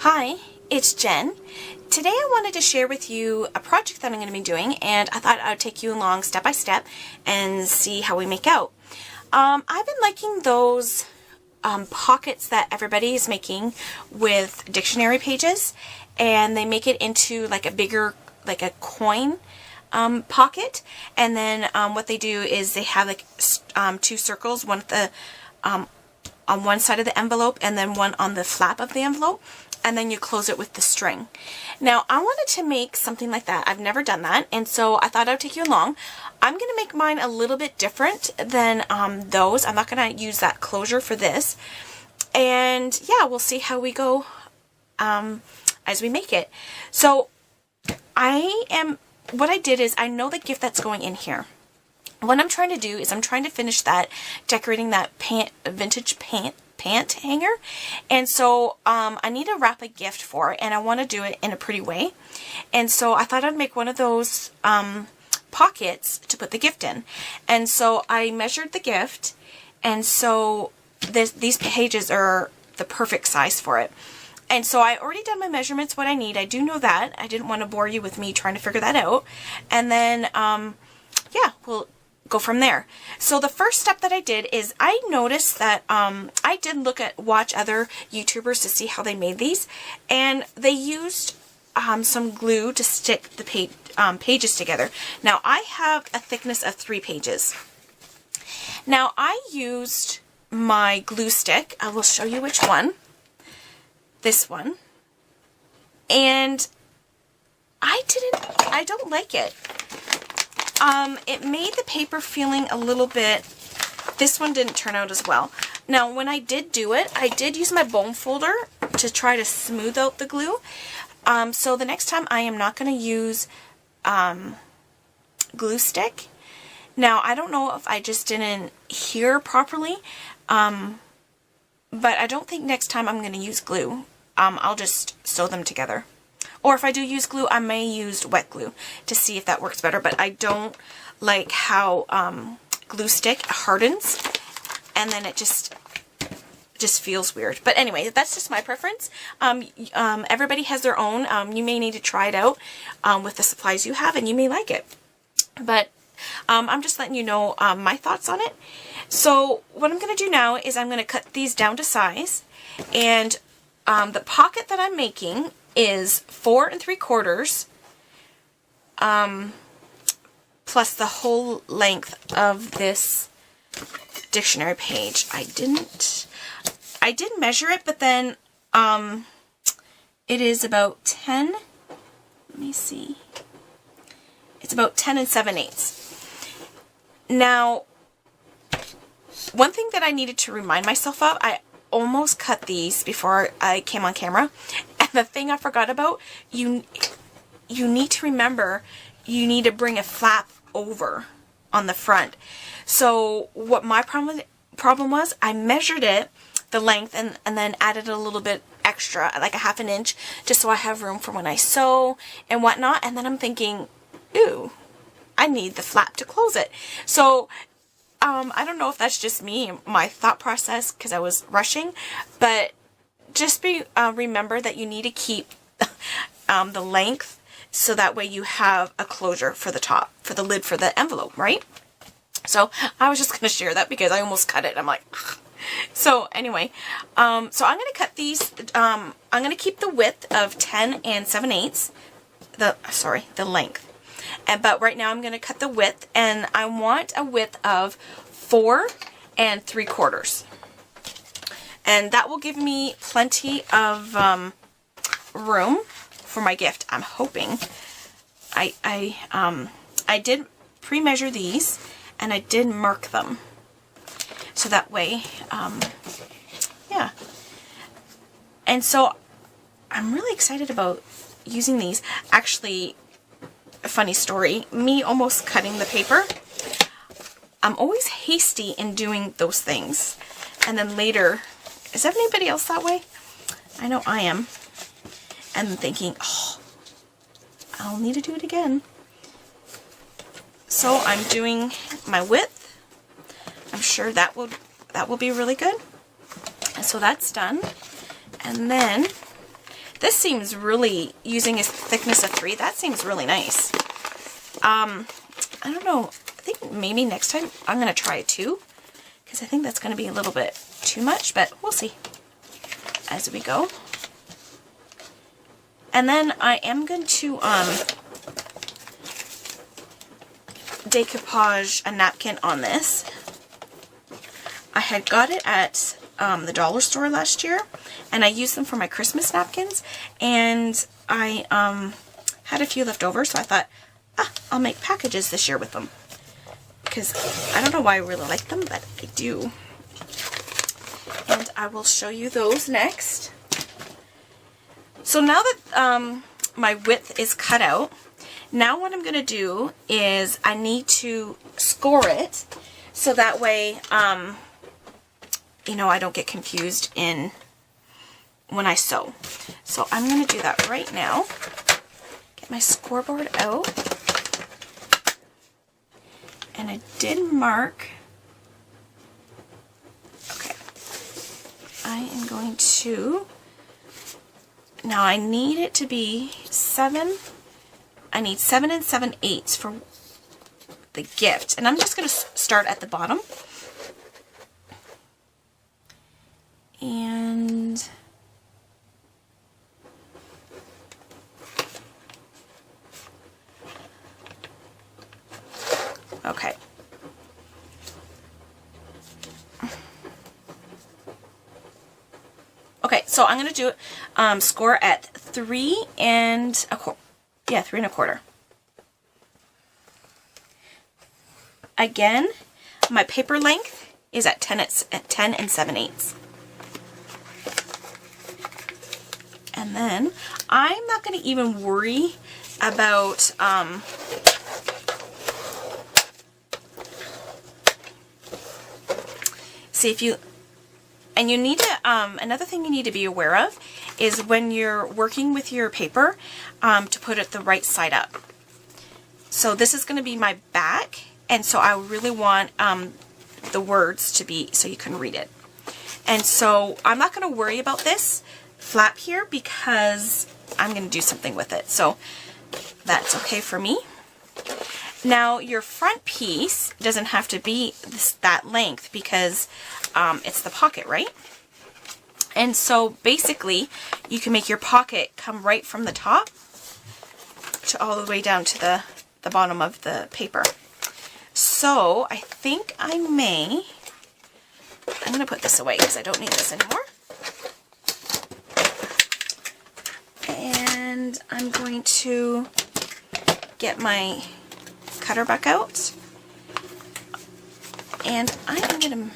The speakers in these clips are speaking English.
Hi, it's Jen. Today I wanted to share with you a project that I'm going to be doing, and I thought I would take you along step by step and see how we make out. I've been liking those pockets that everybody is making with dictionary pages, and they make it into like a bigger, like a coin pocket, and then what they do is they have like two circles, one at the on one side of the envelope and then one on the flap of the envelope, and then you close it with the string. Now I wanted to make something like that. I've never done that, and so I thought I would take you along. I'm going to make mine a little bit different than those. I'm not going to use that closure for this, and yeah, we'll see how we go as we make it. So what I did is I know the gift that's going in here. What I'm trying to do is I'm trying to finish that, decorating that vintage pant hanger, and so I need to wrap a gift for it, and I want to do it in a pretty way, and so I thought I'd make one of those pockets to put the gift in. And so I measured the gift, and so these pages are the perfect size for it. And so I already done my measurements, what I need. I do know that. I didn't want to bore you with me trying to figure that out. And then yeah, we'll go from there. So the first step that I did is I noticed that I did watch other YouTubers to see how they made these, and they used some glue to stick the pages together. Now I have a thickness of 3 pages. Now I used my glue stick. I will show you which one. This one. And I don't like it. It made the paper feeling a little bit, this one didn't turn out as well. Now when I did do it, I did use my bone folder to try to smooth out the glue. So the next time I am not going to use glue stick. Now I don't know if I just didn't hear properly, but I don't think next time I'm going to use glue. I'll just sew them together. Or if I do use glue, I may use wet glue to see if that works better. But I don't like how glue stick hardens, and then it just feels weird. But anyway, that's just my preference. Everybody has their own. You may need to try it out with the supplies you have, and you may like it. But I'm just letting you know my thoughts on it. So what I'm going to do now is I'm going to cut these down to size, and the pocket that I'm making is 4 3/4 plus the whole length of this dictionary page. I did measure it, but then it is about 10, let me see, it's about 10 7/8. Now one thing that I needed to remind myself of, I almost cut these before I came on camera, and the thing I forgot about, you need to remember you need to bring a flap over on the front. So what my problem was, I measured it, the length, and then added a little bit extra, like a 1/2 inch, just so I have room for when I sew and whatnot. And then I'm thinking, ooh, I need the flap to close it. So I don't know if that's just me, my thought process, because I was rushing, but just remember that you need to keep the length, so that way you have a closure for the top, for the lid for the envelope, right? So I was just going to share that because I almost cut it. I'm like, ugh. So anyway, so I'm going to cut these, I'm going to keep the width of 10 7/8, the length. But right now I'm going to cut the width, and I want a width of 4 3/4. And that will give me plenty of room for my gift, I'm hoping. I did pre-measure these, and I did mark them. So that way, yeah. And so I'm really excited about using these. Actually, a funny story, me almost cutting the paper. I'm always hasty in doing those things. And then later, is anybody else that way? I know I am. And then thinking, oh, I'll need to do it again. So I'm doing my width. I'm sure that will be really good. And so that's done. And then This seems really, using a thickness of 3, that seems really nice. I don't know, I think maybe next time I'm going to try a 2, because I think that's going to be a little bit too much, but we'll see as we go. And then I am going to decoupage a napkin on this. I had got it at the dollar store last year, and I used them for my Christmas napkins, and I had a few left over, so I thought, I'll make packages this year with them, because I don't know why I really like them, but I do. And I will show you those next. So now that my width is cut out, now what I'm going to do is I need to score it, so that way, you know, I don't get confused in when I sew. So I'm going to do that right now. Get my scoreboard out. And I did mark. Okay. I am going to, now I need it to be 7. I need 7 7/8 for the gift. And I'm just going to start at the bottom. And okay. Okay, so I'm going to do it, score at 3 1/4. Yeah, 3 1/4. Again, my paper length is at 10 7/8. And then I'm not going to even worry about see if you, and you need to, another thing you need to be aware of is when you're working with your paper, to put it the right side up. So this is going to be my back, and so I really want the words to be so you can read it. And so I'm not going to worry about this flap here because I'm going to do something with it. So that's okay for me. Now your front piece doesn't have to be that length because it's the pocket, right? And so basically you can make your pocket come right from the top to all the way down to the bottom of the paper. So I think I'm going to put this away because I don't need this anymore. And I'm going to get my cutter back out. And I am going to,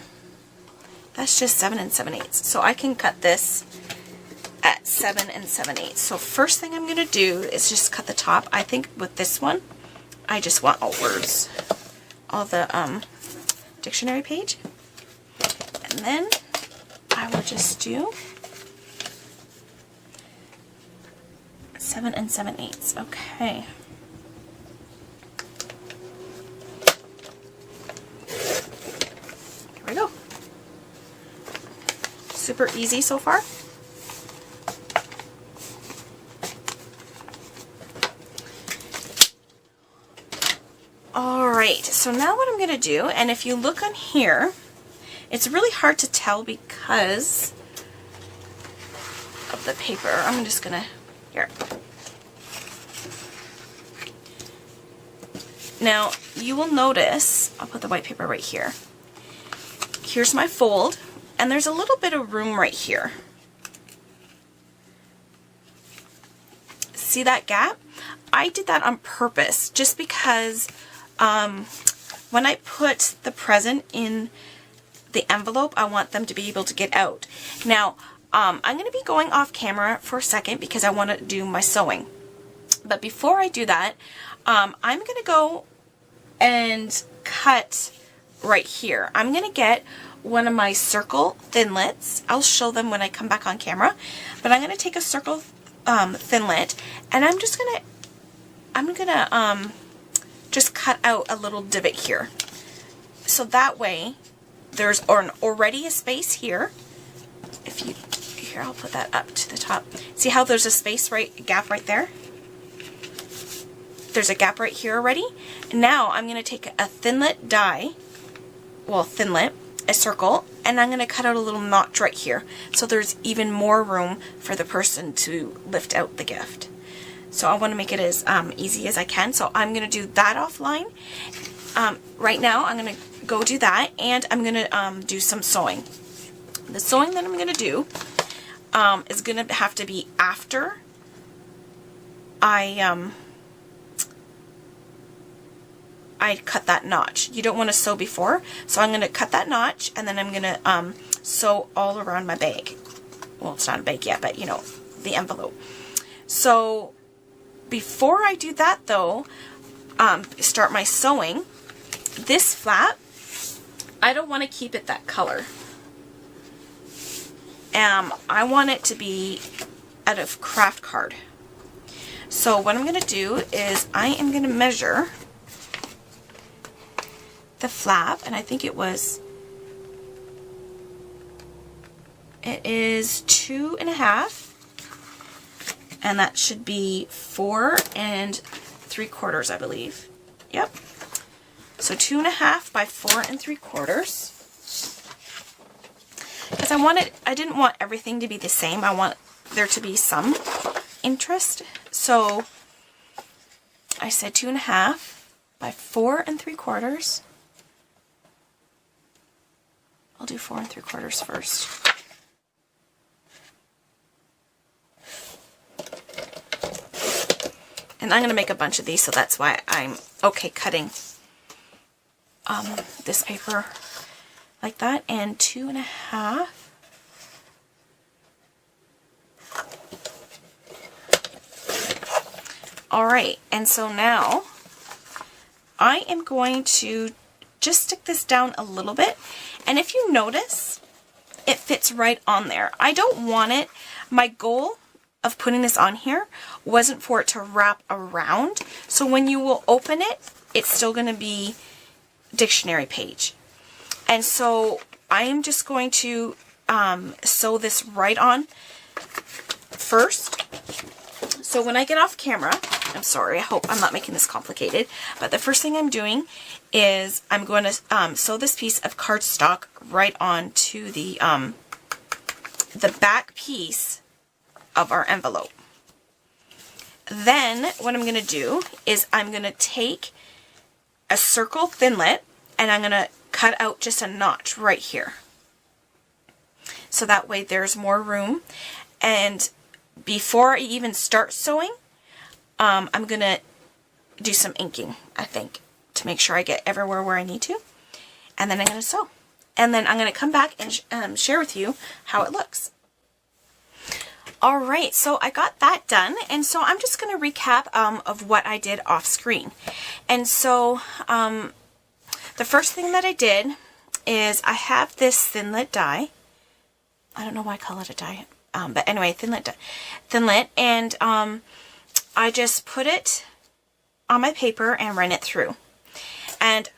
that's just 7 7/8. So I can cut this at 7 7/8. So first thing I'm going to do is just cut the top. I think with this one, I just want all words, all the dictionary page. And then I will just do 7 7/8. Okay. Here we go. Super easy so far. Alright, so now what I'm going to do, and if you look on here, it's really hard to tell because of the paper. I'm just going to, here. Now, you will notice, I'll put the white paper right here. Here's my fold, and there's a little bit of room right here. See that gap? I did that on purpose, just because when I put the present in the envelope, I want them to be able to get out. Now, I'm going to be going off camera for a second because I want to do my sewing. But before I do that, I'm going to go and cut right here. I'm going to get one of my circle thinlits. I'll show them when I come back on camera. But I'm going to take a circle thinlit, and I'm going to just cut out a little divot here. So that way there's already a space here. If you here, I'll put that up to the top. See how there's a space gap right there? There's a gap right here already. Now I'm going to take a thinlit die, well, thinlit, a circle, and I'm going to cut out a little notch right here, so there's even more room for the person to lift out the gift. So I want to make it as easy as I can, so I'm going to do that offline. Right now I'm going to go do that, and I'm going to do some sewing. The sewing that I'm going to do is going to have to be after I cut that notch. You don't want to sew before, so I'm going to cut that notch, and then I'm going to sew all around my bag. Well, it's not a bag yet, but you know, the envelope. So before I do that though, start my sewing, this flap, I don't want to keep it that color. I want it to be out of craft card. So what I'm going to do is I am going to measure the flap, and I think it is 2.5, and that should be 4 3/4, I believe. Yep. So 2.5 by 4 3/4. Because I didn't want everything to be the same. I want there to be some interest. So I said 2.5 by 4 3/4. I'll do 4 3/4 first. And I'm going to make a bunch of these, so that's why I'm okay cutting this paper like that. And 2.5. Alright, and so now I am going to just stick this down a little bit, and if you notice, it fits right on there. I don't want it, my goal of putting this on here wasn't for it to wrap around, so when you will open it, it's still going to be dictionary page. And so I am just going to sew this right on first. So when I get off camera, I'm sorry, I hope I'm not making this complicated, but the first thing I'm doing is I'm going to sew this piece of cardstock right onto the back piece of our envelope. Then what I'm going to do is I'm going to take a circle thinlit, and I'm going to cut out just a notch right here. So that way there's more room. And before I even start sewing, I'm going to do some inking, I think, to make sure I get everywhere where I need to. And then I'm going to sew. And then I'm going to come back and share with you how it looks. Alright, so I got that done, and so I'm just going to recap of what I did off screen. And so the first thing that I did is I have this thinlit die. I don't know why I call it a die, but anyway, thinlit, and I just put it on my paper and ran it through. And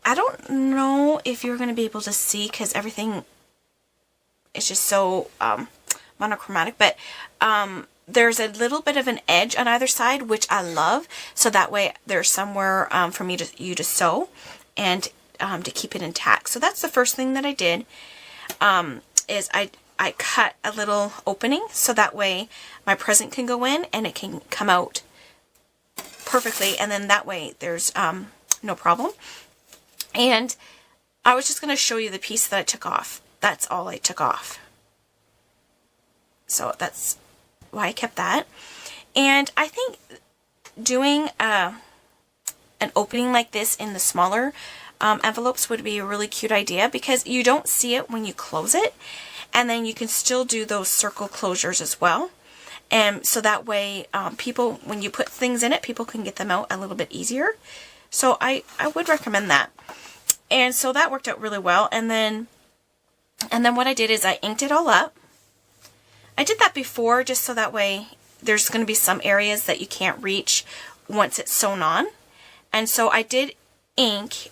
I don't know if you're going to be able to see because everything is just so monochromatic, but there's a little bit of an edge on either side, which I love, so that way there's somewhere for you to sew and to keep it intact. So that's the first thing that I did, is I cut a little opening so that way my present can go in and it can come out perfectly, and then that way there's no problem. And I was just going to show you the piece that I took off. That's all I took off. So that's why I kept that. And I think doing an opening like this in the smaller envelopes would be a really cute idea, because you don't see it when you close it, and then you can still do those circle closures as well. And so that way people, when you put things in it, people can get them out a little bit easier. So I would recommend that. And so that worked out really well. And then what I did is I inked it all up. I did that before just so that way there's going to be some areas that you can't reach once it's sewn on. And so I did ink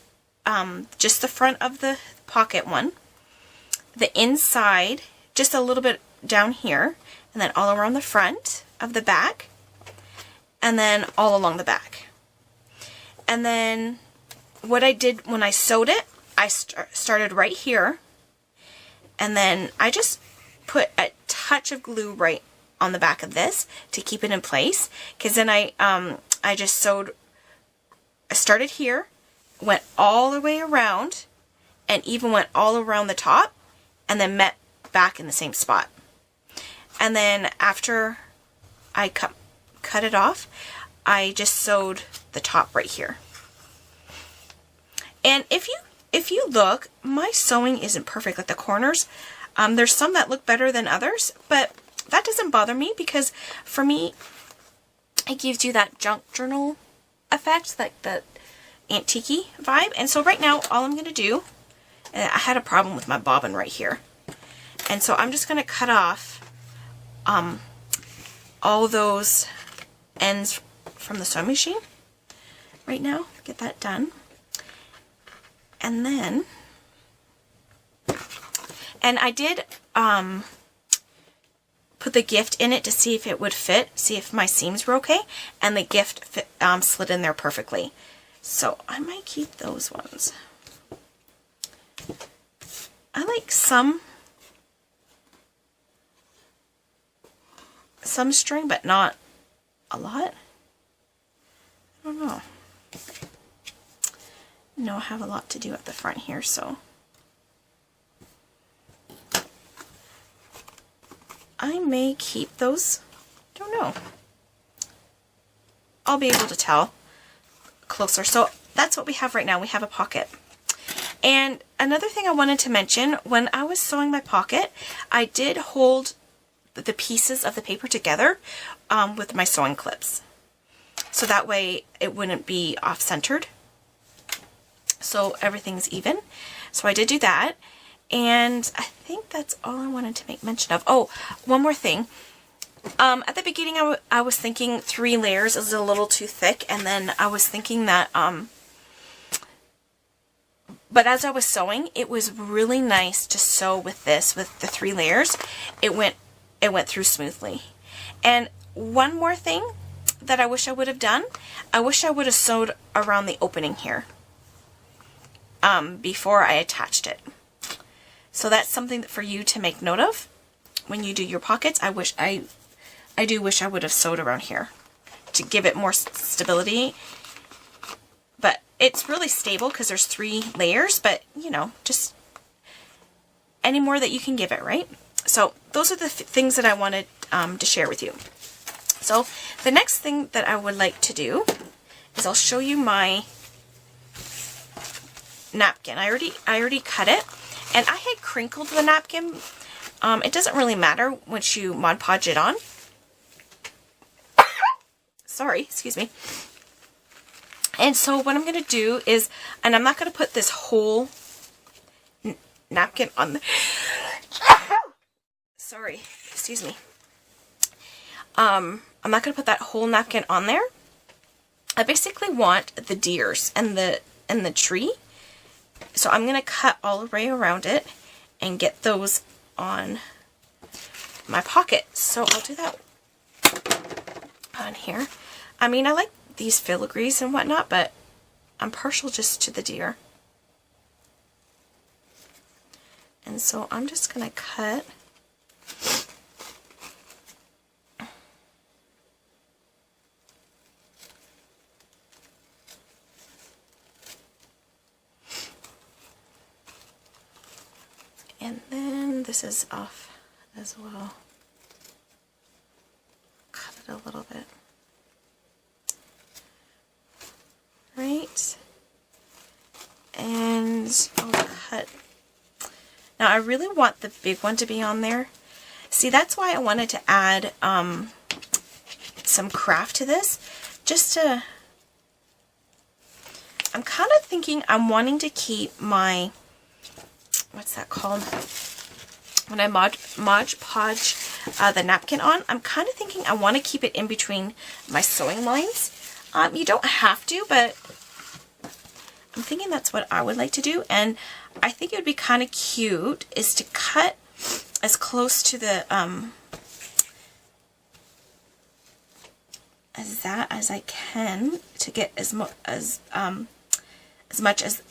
just the front of the pocket one, the inside, just a little bit down here, and then all around the front of the back, and then all along the back. And then what I did when I sewed it, I started right here, and then I just put a touch of glue right on the back of this to keep it in place, because then I just sewed, I started here, went all the way around, and even went all around the top, and then met back in the same spot. And then after I cut it off, I just sewed the top right here. And if you look, my sewing isn't perfect, like the corners. There's some that look better than others, but that doesn't bother me, because for me, it gives you that junk journal effect, like the antique-y vibe. And so right now, all I'm going to do, I had a problem with my bobbin right here, and so I'm just going to cut off all those ends from the sewing machine right now, get that done. And then, and I did put the gift in it to see if it would fit, see if my seams were okay, and the gift fit, slid in there perfectly. So I might keep those ones. I like some string, but not a lot. I don't know. No, I have a lot to do at the front here, so I may keep those. Don't know. I'll be able to tell closer. So that's what we have right now. We have a pocket. And another thing I wanted to mention, when I was sewing my pocket, I did hold the pieces of the paper together with my sewing clips. So that way it wouldn't be off-centered. So everything's even. So I did do that. And I think that's all I wanted to make mention of. Oh, one more thing. At the beginning, I was thinking 3 layers is a little too thick. And then I was thinking that, but as I was sewing, it was really nice to sew with this, with the 3 layers. It went through smoothly. And one more thing that I wish I would have done, I wish I would have sewed around the opening here before I attached it. So that's something for you to make note of when you do your pockets. I do wish I would have sewed around here to give it more stability. But it's really stable because there's 3 layers, but you know, just any more that you can give it, right? So those are the things that I wanted to share with you. So the next thing that I would like to do is I'll show you my napkin. I already cut it, and I had crinkled the napkin. It doesn't really matter once you Mod Podge it on. Sorry, excuse me. And so what I'm going to do is, and I'm not going to put this whole napkin on the... Sorry, excuse me. I'm not going to put that whole napkin on there. I basically want the deers and the tree. So I'm going to cut all the way around it and get those on my pocket. So I'll do that on here. I mean, I like these filigrees and whatnot, but I'm partial just to the deer. And so I'm just going to cut and then this is off as well. Cut it a little bit. Right, and I'll cut. Now I really want the big one to be on there. See, that's why I wanted to add some craft to this, just to, I'm kind of thinking I'm wanting to keep my, what's that called, when I Mod Podge the napkin on, I'm kind of thinking I want to keep it in between my sewing lines. You don't have to, but I'm thinking that's what I would like to do. And I think it would be kind of cute is to cut as close to the, as I can to get as much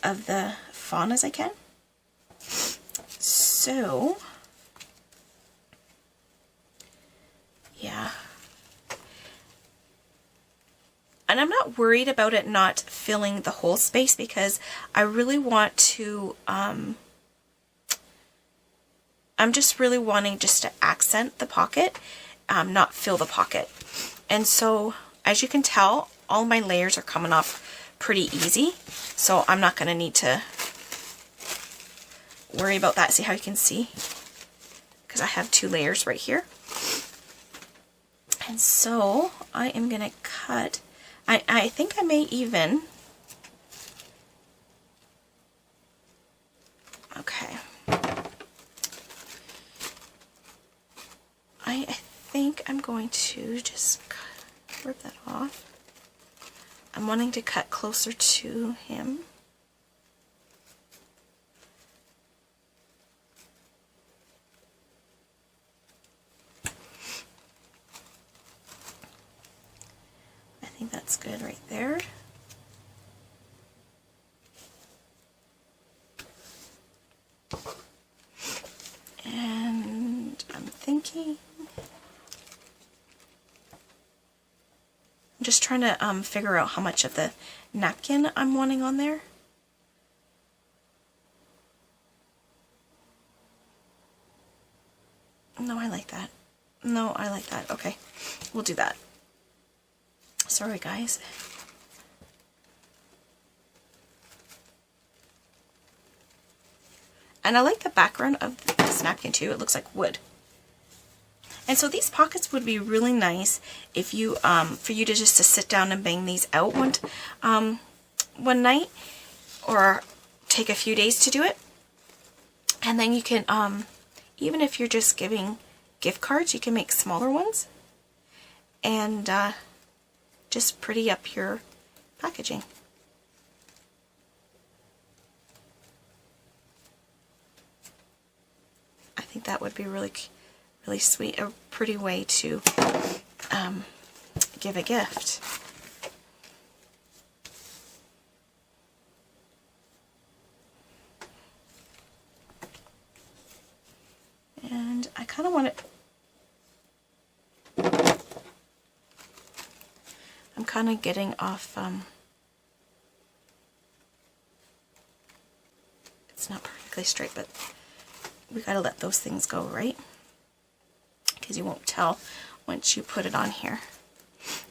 of the fawn as I can. So, yeah. And I'm not worried about it not filling the whole space because I really want to, I'm just really wanting just to accent the pocket, not fill the pocket. And so, as you can tell, all my layers are coming off pretty easy. So I'm not going to need to worry about that. See how you can see? Because I have 2 layers right here. And so I am going to cut. I think I may even, okay. I think I'm going to just rip that off. I'm wanting to cut closer to him. I think that's good right there. And I'm thinking, I'm just trying to figure out how much of the napkin I'm wanting on there. No, I like that. No, I like that. Okay, we'll do that. Sorry, guys. And I like the background of this napkin too. It looks like wood. And so these pockets would be really nice if you, for you to just to sit down and bang these out one night, or take a few days to do it. And then you can, even if you're just giving gift cards, you can make smaller ones and just pretty up your packaging. I think that would be really sweet, a pretty way to give a gift. And I kind of want it, I'm kind of getting off, it's not perfectly straight, but we gotta let those things go, right? Because you won't tell once you put it on here.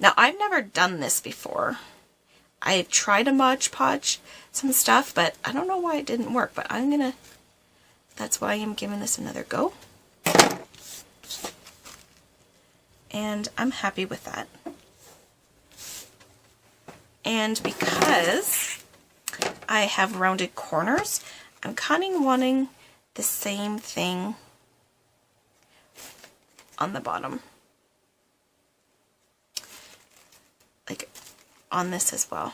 Now, I've never done this before. I tried to Mod Podge some stuff, but I don't know why it didn't work, but I'm gonna, that's why I'm giving this another go. And I'm happy with that. And because I have rounded corners, I'm kind of wanting the same thing on the bottom, like on this as well.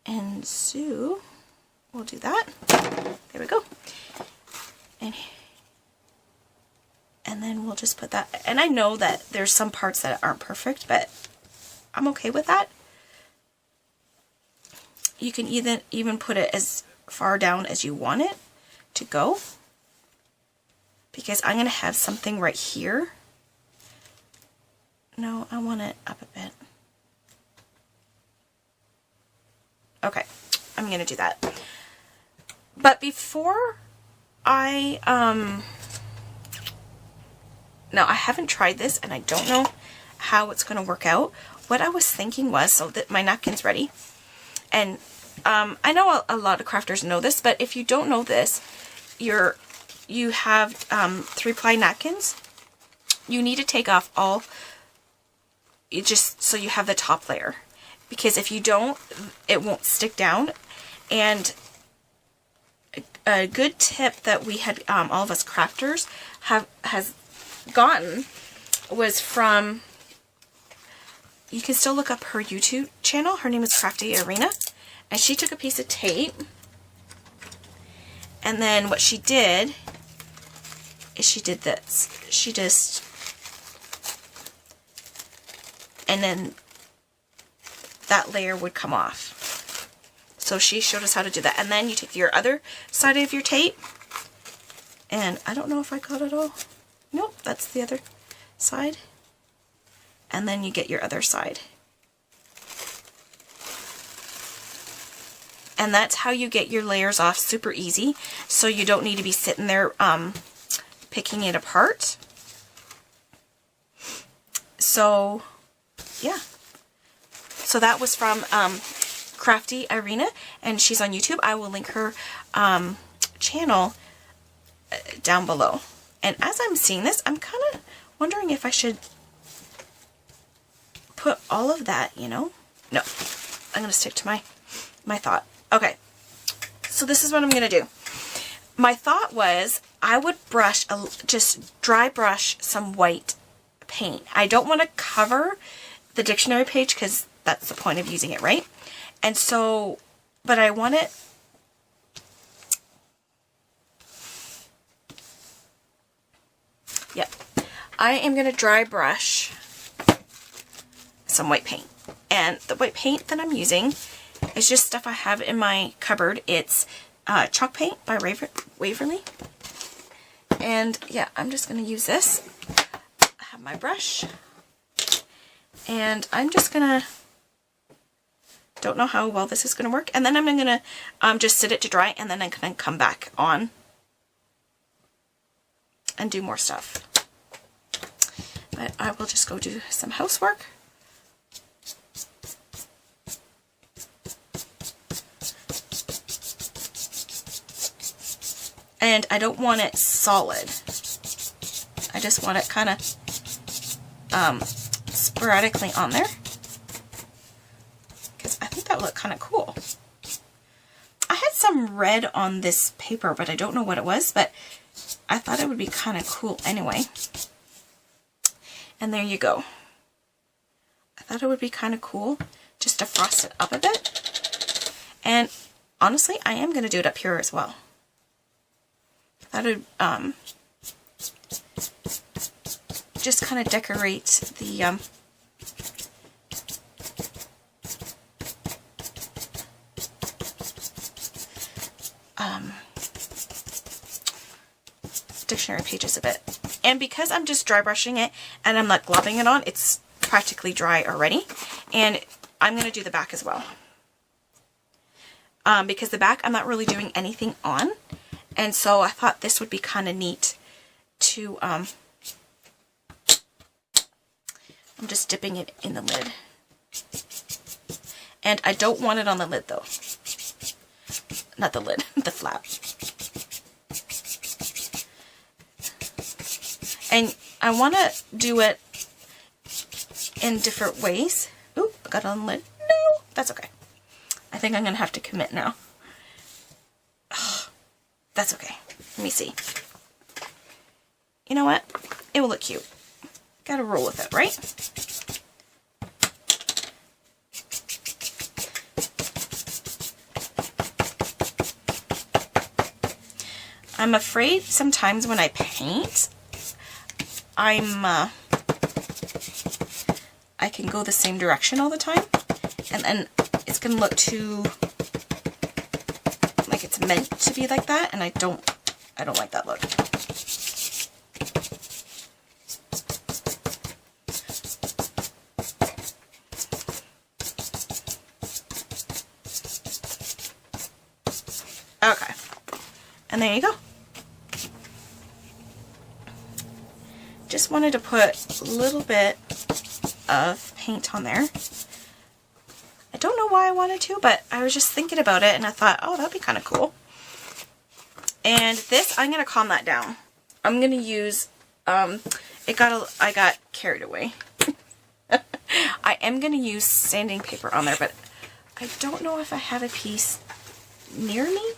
And so we'll do that. There we go. And then we'll just put that, and I know that there's some parts that aren't perfect, but I'm okay with that. You can even put it as far down as you want it to go, because I'm going to have something right here. No, I want it up a bit. Okay, I'm going to do that. But before I, now I haven't tried this and I don't know how it's going to work out. What I was thinking was, so that my napkin's ready, and I know a lot of crafters know this, but if you don't know this, you have 3-ply napkins. You need to take off all, just so you have the top layer, because if you don't, it won't stick down. And a good tip that we had, all of us crafters has gotten, was from, you can still look up her YouTube channel. Her name is craftyirina, and she took a piece of tape And then what she did is she did this. She just, and then that layer would come off. So she showed us how to do that. And then you take your other side of your tape, and I don't know if I got it all. Nope, that's the other side. And then you get your other side. And that's how you get your layers off super easy. So you don't need to be sitting there picking it apart. So, yeah. So that was from craftyirina, and she's on YouTube. I will link her channel down below. And as I'm seeing this, I'm kind of wondering if I should put all of that, you know? No, I'm going to stick to my thought. Okay, so this is what I'm going to do. My thought was I would brush, just dry brush some white paint. I don't want to cover the dictionary page because that's the point of using it, right? And so, but I want it, yep. I am going to dry brush some white paint. And the white paint that I'm using is just stuff I have in my cupboard. It's chalk paint by Waverly. And yeah, I'm just going to use this. I have my brush. And I'm just going to, don't know how well this is going to work. And then I'm going to just sit it to dry, and then I'm going to come back on and do more stuff. But I will just go do some housework. And I don't want it solid. I just want it kind of sporadically on there. Because I think that would look kind of cool. I had some red on this paper, but I don't know what it was. But I thought it would be kind of cool anyway. And there you go. I thought it would be kind of cool just to frost it up a bit. And honestly, I am going to do it up here as well. That would just kind of decorate the dictionary pages a bit. And because I'm just dry brushing it and I'm not globbing it on, it's practically dry already. And I'm going to do the back as well. Because the back I'm not really doing anything on. And so I thought this would be kind of neat to, I'm just dipping it in the lid. And I don't want it on the lid though. Not the lid, the flap. And I want to do it in different ways. Oop, I got it on the lid. No, that's okay. I think I'm going to have to commit now. That's okay. Let me see. You know what? It will look cute. Gotta roll with it, right? I'm afraid sometimes when I paint, I can go the same direction all the time, and then it's gonna look too like it's meant to be like that, and I don't like that look. Okay, and there you go. Just wanted to put a little bit of paint on there. I don't know why I wanted to, but I was just thinking about it and I thought, oh, that'd be kind of cool. And this, I'm going to calm that down. I'm going to use, I got carried away. I am going to use sanding paper on there, but I don't know if I have a piece near me.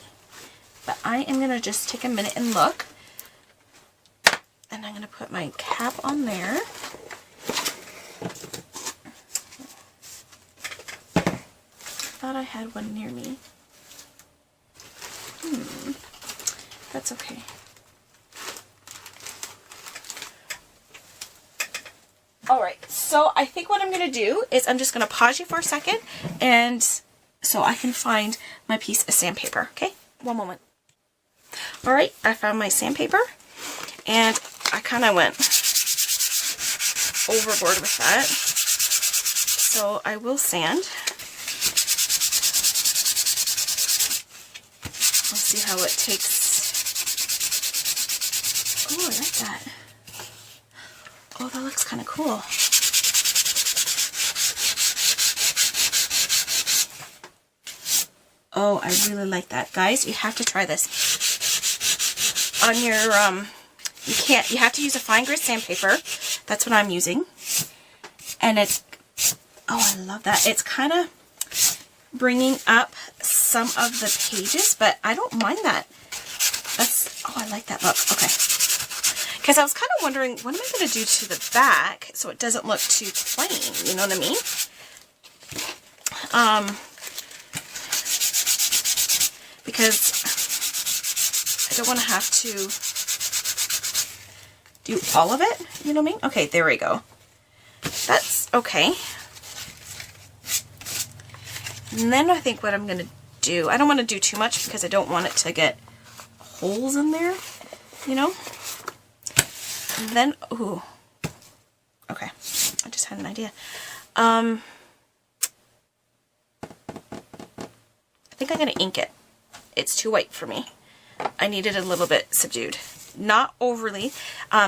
But I am going to just take a minute and look. And I'm going to put my cap on there. Thought I had one near me. That's okay. Alright, so I think what I'm going to do is I'm just going to pause you for a second, and so I can find my piece of sandpaper, okay? One moment. Alright, I found my sandpaper, and I kind of went overboard with that. So I will sand. Let's see how it takes. Oh, I like that. Oh, that looks kind of cool. Oh, I really like that. Guys, you have to try this. On your, you have to use a fine grit sandpaper. That's what I'm using. And it's, oh, I love that. It's kind of bringing up some of the pages, but I don't mind that. That's, oh, I like that look. Okay. Because I was kind of wondering, what am I going to do to the back so it doesn't look too plain? You know what I mean? Because I don't want to have to do all of it. You know what I mean? Okay, there we go. That's okay. And then I think what I'm going to do, I don't want to do too much because I don't want it to get holes in there, you know? And then, ooh, okay, I just had an idea. I think I'm going to ink it. It's too white for me. I need it a little bit subdued. Not overly.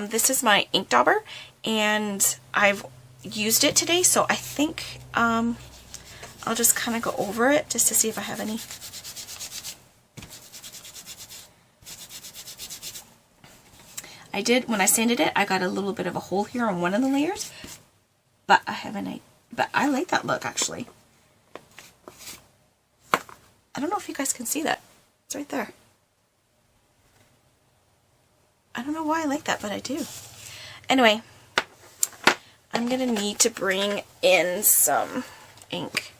This is my ink dauber, and I've used it today, so I think I'll just kind of go over it just to see if I have any. I did, when I sanded it, I got a little bit of a hole here on one of the layers, but but I like that look, actually. I don't know if you guys can see that. It's right there. I don't know why I like that, but I do. Anyway, I'm going to need to bring in some ink.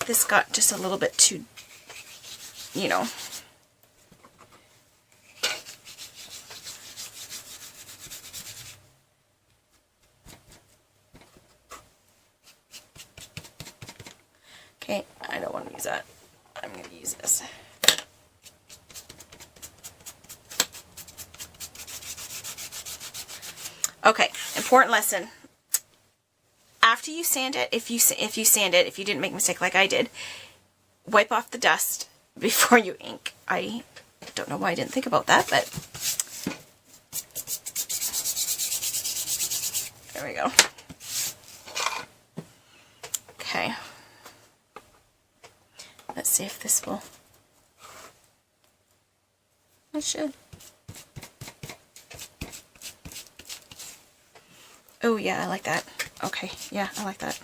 This got just a little bit too, you know. Okay, I don't want to use that. I'm going to use this. Okay, important lesson. After you sand it, if you sand it, if you didn't make a mistake like I did, wipe off the dust before you ink. I don't know why I didn't think about that, but there we go. Okay. Let's see if this will. It should. Oh yeah, I like that. Okay, yeah, I like that.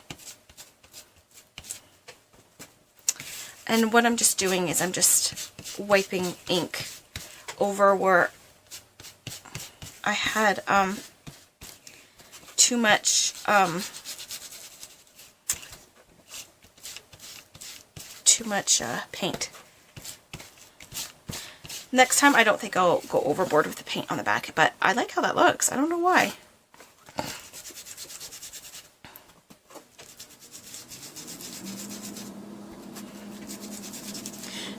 And what I'm just doing is I'm just wiping ink over where I had too much paint. Next time I don't think I'll go overboard with the paint on the back, but I like how that looks. I don't know why.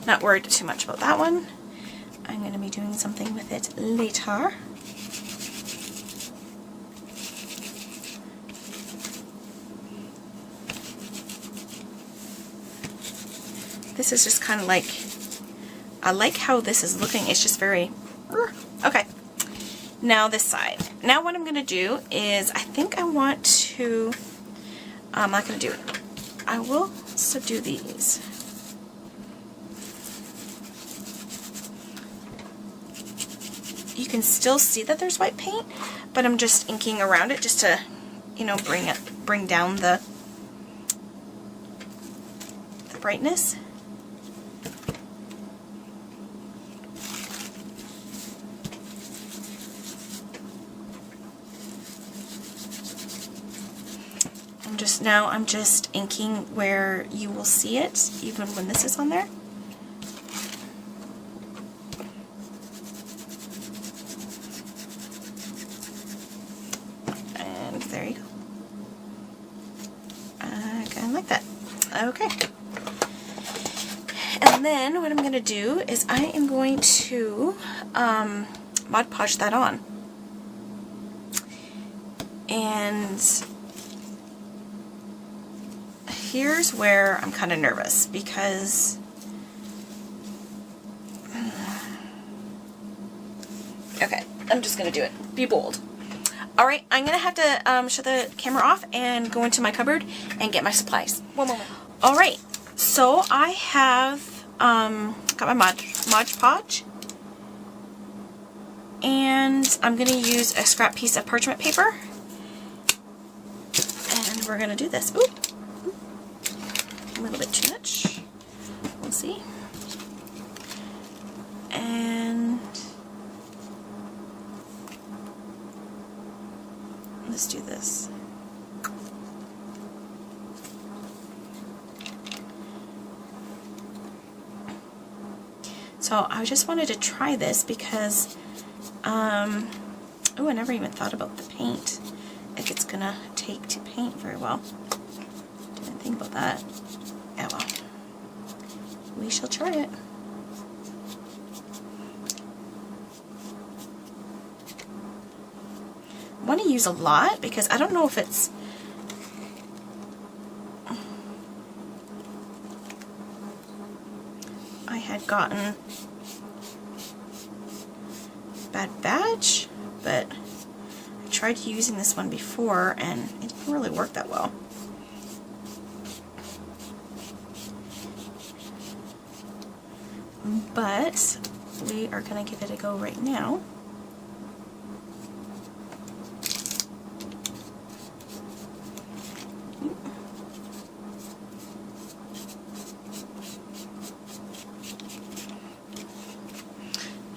Not worried too much about that one. I'm going to be doing something with it later. This is just kind of like, I like how this is looking. It's just very, okay. Now this side. Now what I'm going to do is, I think I want to, I'm not going to do it. I will subdue these. You can still see that there's white paint, but I'm just inking around it just to, you know, bring down the brightness. I'm just inking where you will see it, even when this is on there. Okay. And then what I'm going to do is I am going to Mod Podge that on. And here's where I'm kind of nervous because okay, I'm just going to do it. Be bold. Alright, I'm going to have to shut the camera off and go into my cupboard and get my supplies. One moment. Alright, so I have got my Mod Podge. And I'm going to use a scrap piece of parchment paper. And we're going to do this. Oop. A little bit too much. We'll see. And let's do this. So I just wanted to try this because, oh, I never even thought about the paint. If it's gonna take to paint very well. Didn't think about that. Yeah, well, we shall try it. I want to use a lot because I don't know if it's I had gotten bad batch, but I tried using this one before and it didn't really work that well. But we are going to give it a go right now.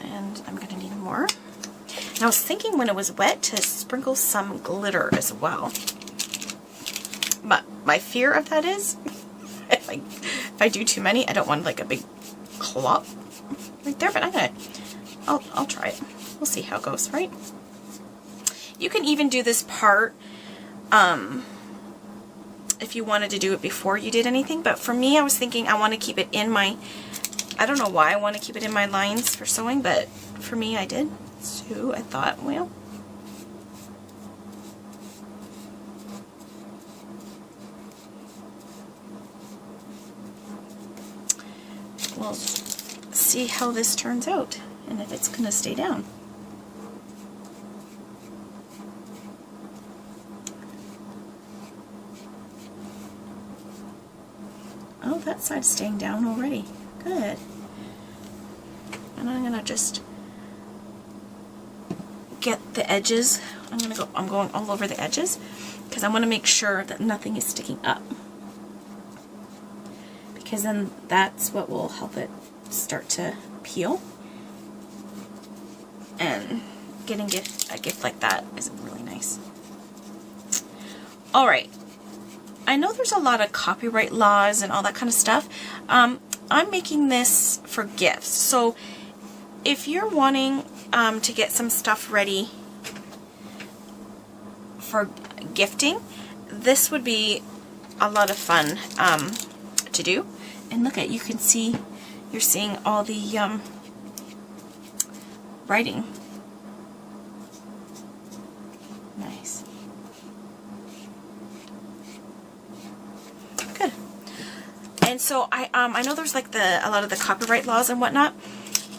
And I'm going to need more. And I was thinking when it was wet to sprinkle some glitter as well. But my fear of that is if I do too many, I don't want like a big clop right there, but I'll try it. We'll see how it goes, right? You can even do this part if you wanted to do it before you did anything, but for me I was thinking I want to keep it in my, I don't know why I want to keep it in my lines for sewing, but for me I did, so I thought, well, we'll see how this turns out and if it's going to stay down. Oh, that side's staying down already. Good. And I'm going to just get the edges. I'm going all over the edges because I want to make sure that nothing is sticking up. Because then that's what will help it start to peel. And getting a gift like that is really nice. Alright. I know there's a lot of copyright laws and all that kind of stuff. I'm making this for gifts. So if you're wanting to get some stuff ready for gifting, this would be a lot of fun to do. And look at, you can see, you're seeing all the writing. Nice. Good. And so I know there's like a lot of the copyright laws and whatnot,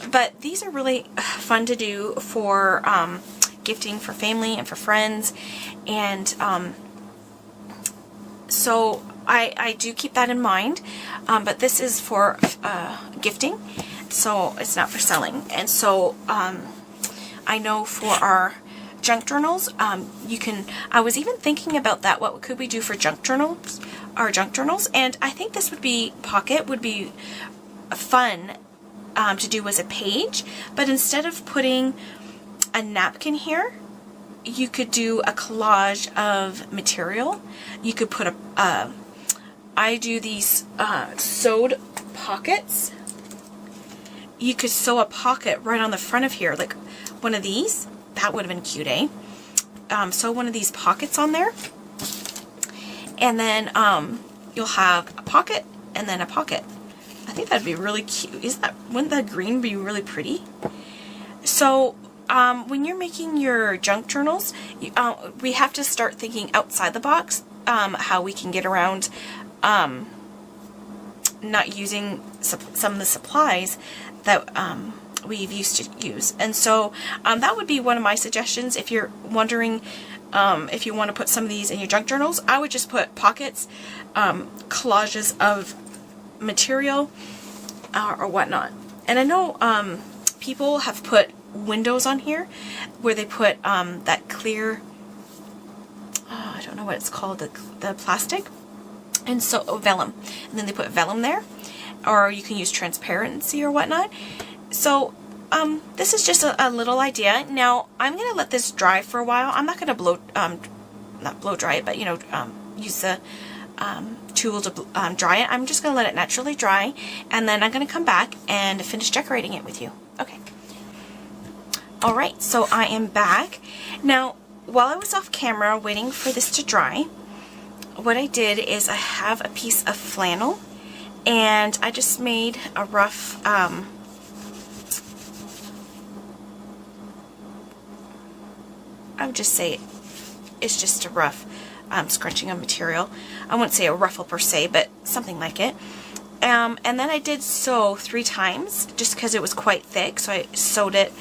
but these are really fun to do for gifting for family and for friends, and so I do keep that in mind, but this is for gifting, so it's not for selling. And so I know for our junk journals, you can, I was even thinking about that, what could we do for junk journals, our junk journals, and I think this would be, pocket would be fun to do as a page, but instead of putting a napkin here, you could do a collage of material. You could put I do these sewed pockets. You could sew a pocket right on the front of here, like one of these. That would have been cute, eh? Sew one of these pockets on there. And then you'll have a pocket and then a pocket. I think that'd be really cute. Wouldn't the green be really pretty? So when you're making your junk journals, we have to start thinking outside the box, how we can get around not using some of the supplies that we've used to use. And so that would be one of my suggestions. If you're wondering if you want to put some of these in your junk journals, I would just put pockets, collages of material, or whatnot. And I know people have put windows on here where they put that clear, I don't know what it's called, the plastic, and so vellum, and then they put vellum there, or you can use transparency or whatnot. So this is just a little idea. Now I'm gonna let this dry for a while. I'm not gonna not blow dry it, but use the tool to dry it. I'm just gonna let it naturally dry, and then I'm gonna come back and finish decorating it with you. Okay. Alright, so I am back. Now, while I was off camera waiting for this to dry, what I did is I have a piece of flannel, and I just made a rough, I would just say it's just a rough scrunching of material. I wouldn't say a ruffle per se, but something like it. And then I did sew 3 times, just because it was quite thick, so I sewed it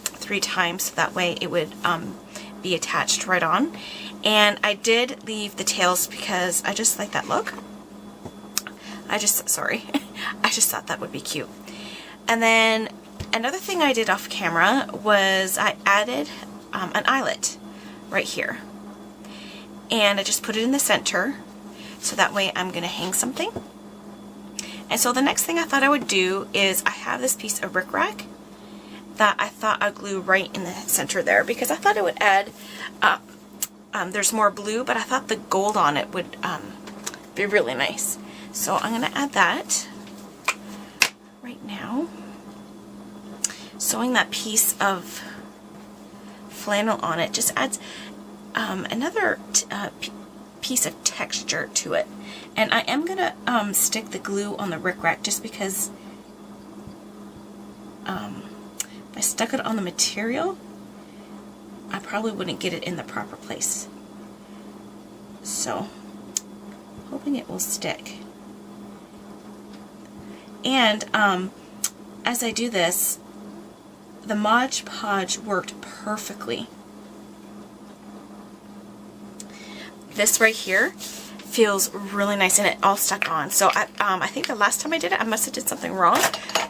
3 times, so that way it would be attached right on. And I did leave the tails because I just like that look. Sorry, I just thought that would be cute. And then another thing I did off camera was I added an eyelet right here. And I just put it in the center, so that way I'm going to hang something. And so the next thing I thought I would do is I have this piece of rickrack that I thought I'd glue right in the center there, because I thought it would add, there's more blue, but I thought the gold on it would be really nice. So I'm going to add that right now. Sewing that piece of flannel on it just adds another piece of texture to it. And I am going to stick the glue on the rickrack, just because if I stuck it on the material, I probably wouldn't get it in the proper place. So, hoping it will stick. And as I do this, the Mod Podge worked perfectly. This right here feels really nice, and it all stuck on. So I think the last time I did it, I must have did something wrong.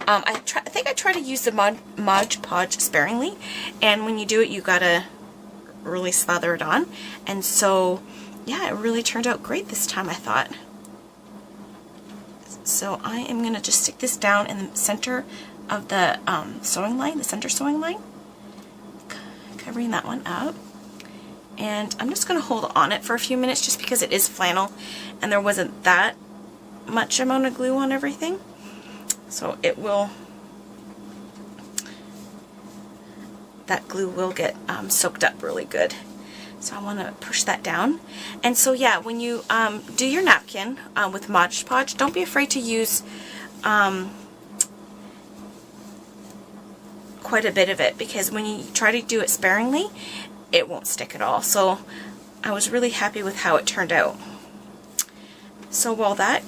I think I tried to use the Mod Podge sparingly, and when you do it, you gotta really slather it on. And so, yeah, it really turned out great this time, I thought. So I am gonna just stick this down in the center of the sewing line, the center sewing line, covering that one up. And I'm just going to hold on it for a few minutes, just because it is flannel and there wasn't that much amount of glue on everything. So it will, that glue will get soaked up really good. So I want to push that down. And so yeah, when you do your napkin with Mod Podge, don't be afraid to use quite a bit of it, because when you try to do it sparingly, it won't stick at all. So I was really happy with how it turned out. So while that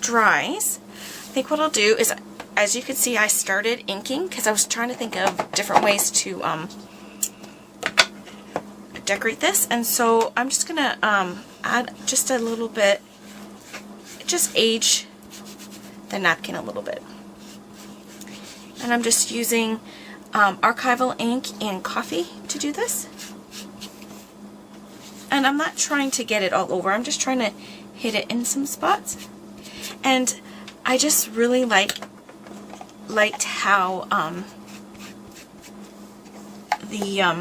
dries, I think what I'll do is, as you can see, I started inking because I was trying to think of different ways to decorate this. And so I'm just gonna add just a little bit, just age the napkin a little bit. And I'm just using archival ink and coffee to do this. And I'm not trying to get it all over, I'm just trying to hit it in some spots. And I just really liked how you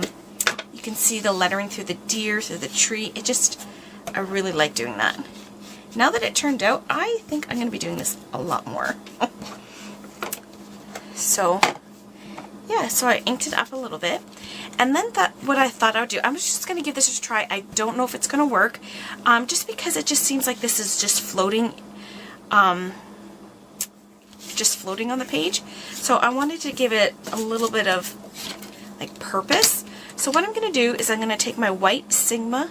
can see the lettering through the deer, through the tree. I really like doing that. Now that it turned out, I think I'm going to be doing this a lot more. So yeah, so I inked it up a little bit. And then what I thought I would do, I'm just going to give this a try. I don't know if it's going to work, just because it just seems like this is just floating on the page. So I wanted to give it a little bit of like purpose. So what I'm going to do is I'm going to take my white Sigma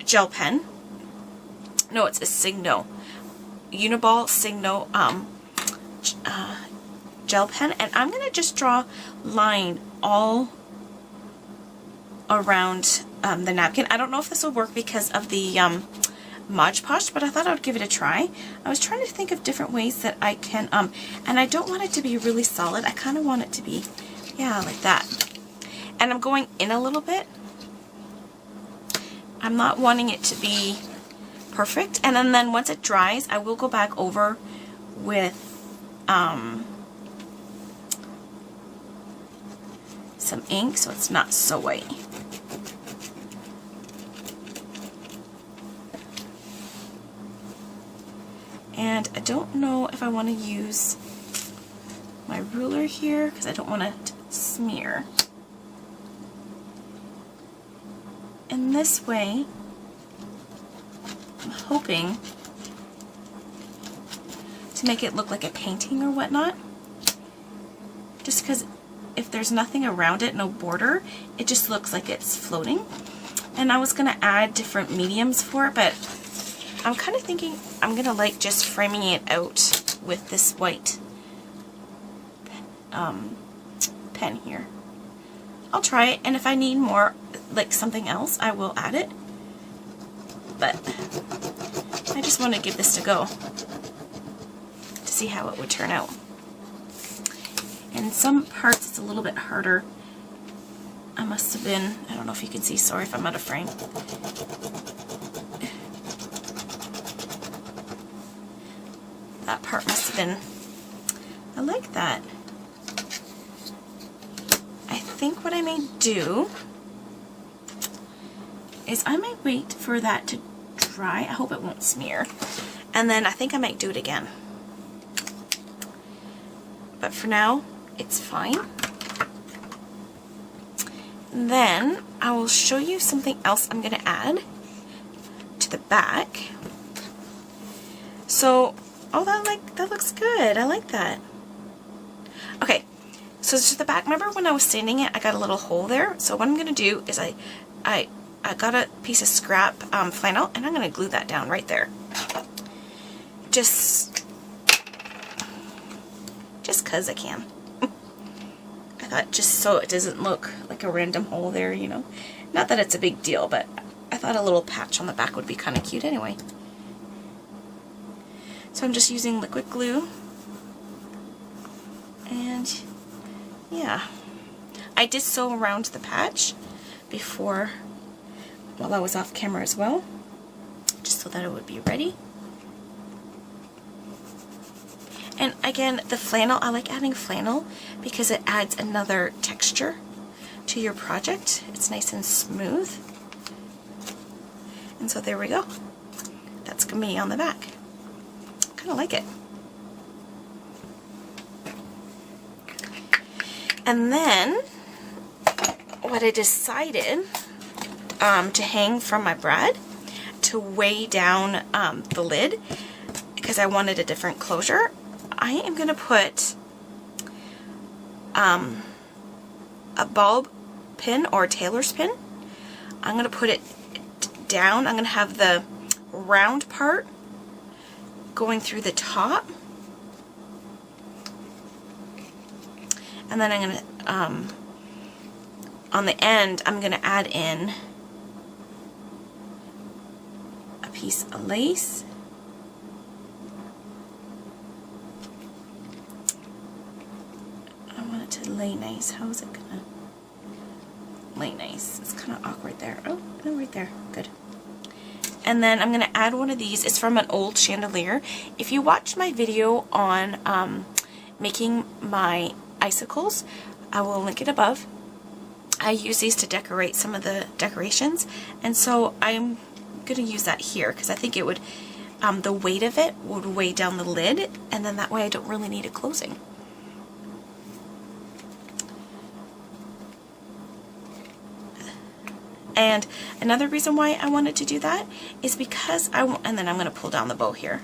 gel pen. No, it's a Signo. Uniball Signo gel pen, and I'm going to just draw line all around the napkin. I don't know if this will work because of the Mod Podge, but I thought I would give it a try. I was trying to think of different ways that I can, and I don't want it to be really solid. I kind of want it to be, yeah, like that. And I'm going in a little bit. I'm not wanting it to be perfect. And then once it dries, I will go back over with some ink so it's not so white. And I don't know if I want to use my ruler here because I don't want it to smear. And this way, I'm hoping to make it look like a painting or whatnot. Just because if there's nothing around it, no border, it just looks like it's floating. And I was going to add different mediums for it, but I'm kind of thinking I'm going to like just framing it out with this white pen here. I'll try it, and if I need more, like something else, I will add it. But I just want to give this a go to see how it would turn out. In some parts it's a little bit harder. I must have been, I don't know if you can see, sorry if I'm out of frame. That part must have been, I like that. I think what I may do is I might wait for that to dry. I hope it won't smear. And then I think I might do it again. But for now, it's fine. And then I will show you something else I'm going to add to the back. So, oh, that looks good. I like that. Okay, so to the back, remember when I was sanding it, I got a little hole there. So what I'm going to do is I got a piece of scrap flannel, and I'm going to glue that down right there. Just because I can. I thought just so it doesn't look like a random hole there, you know. Not that it's a big deal, but I thought a little patch on the back would be kind of cute anyway. So I'm just using liquid glue. And yeah, I did sew around the patch before, while I was off camera as well, just so that it would be ready. And again, the flannel, I like adding flannel because it adds another texture to your project. It's nice and smooth. And so there we go. That's going to be on the back. Kind of like it. And then what I decided to hang from my brad to weigh down the lid, because I wanted a different closure, I am going to put a bulb pin or a tailor's pin. I'm going to put it down. I'm going to have the round part going through the top. And then I'm going to, on the end, I'm going to add in a piece of lace. I want it to lay nice. How is it going to lay nice? It's kind of awkward there. Oh, no, right there. Good. And then I'm going to add one of these. It's from an old chandelier. If you watched my video on making my icicles, I will link it above. I use these to decorate some of the decorations, and so I'm going to use that here because I think it would, the weight of it would weigh down the lid, and then that way I don't really need a closing. And another reason why I wanted to do that is because and then I'm going to pull down the bow here.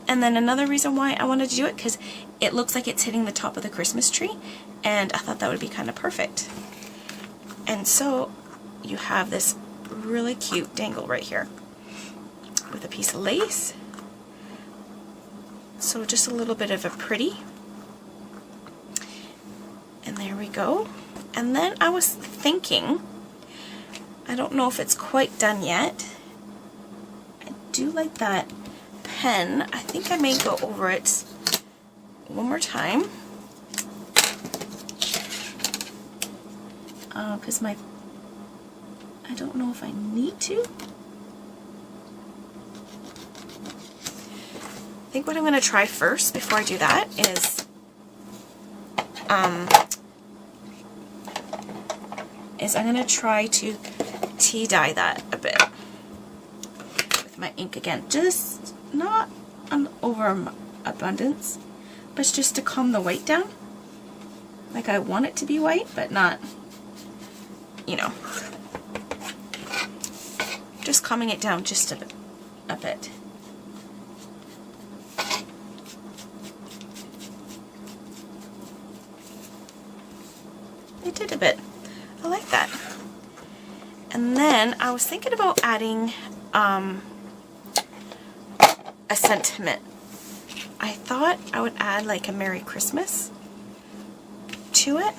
And then another reason why I wanted to do it, because it looks like it's hitting the top of the Christmas tree, and I thought that would be kind of perfect. And so you have this really cute dangle right here with a piece of lace. So just a little bit of a pretty. And there we go. And then I was thinking, I don't know if it's quite done yet. I do like that pen. I think I may go over it one more time. Because I don't know if I need to. I think what I'm going to try first before I do that is I'm going to try to tea dye that a bit with my ink again. Just not an overabundance, but it's just to calm the white down. Like I want it to be white, but not, you know, just calming it down just a bit. I did a bit. I like that. And then I was thinking about adding a sentiment. I thought I would add like a Merry Christmas to it,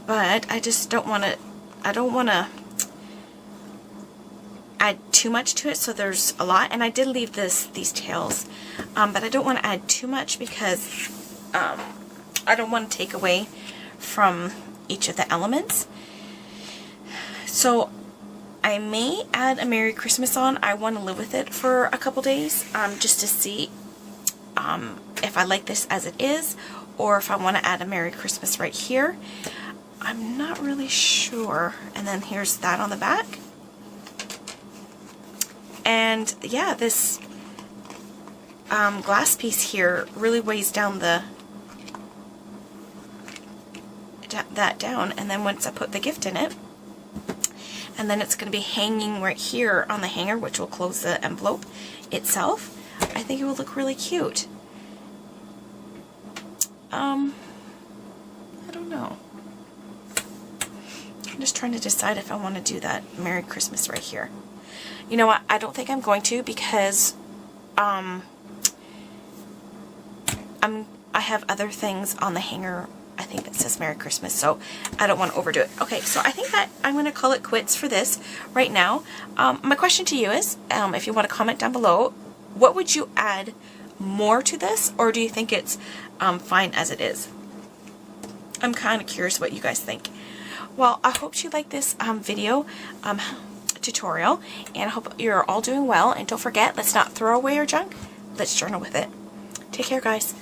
but I just don't want to. I don't want to add too much to it, so there's a lot. And I did leave these tails, but I don't want to add too much because I don't want to take away from each of the elements. So I may add a Merry Christmas on. I want to live with it for a couple days just to see if I like this as it is, or if I want to add a Merry Christmas right here. I'm not really sure. And then here's that on the back. And yeah, this glass piece here really weighs down that down, and then once I put the gift in it, and then it's going to be hanging right here on the hanger, which will close the envelope itself. I think it will look really cute. I don't know. I'm just trying to decide if I want to do that Merry Christmas right here. You know what? I don't think I'm going to, because I have other things on the hanger, I think, that says Merry Christmas, so I don't want to overdo it. Okay, so I think that I'm going to call it quits for this right now. My question to you is, if you want to comment down below, what would you add more to this, or do you think it's fine as it is? I'm kind of curious what you guys think. Well, I hope you like this video tutorial, and I hope you're all doing well. And don't forget, let's not throw away our junk. Let's journal with it. Take care, guys.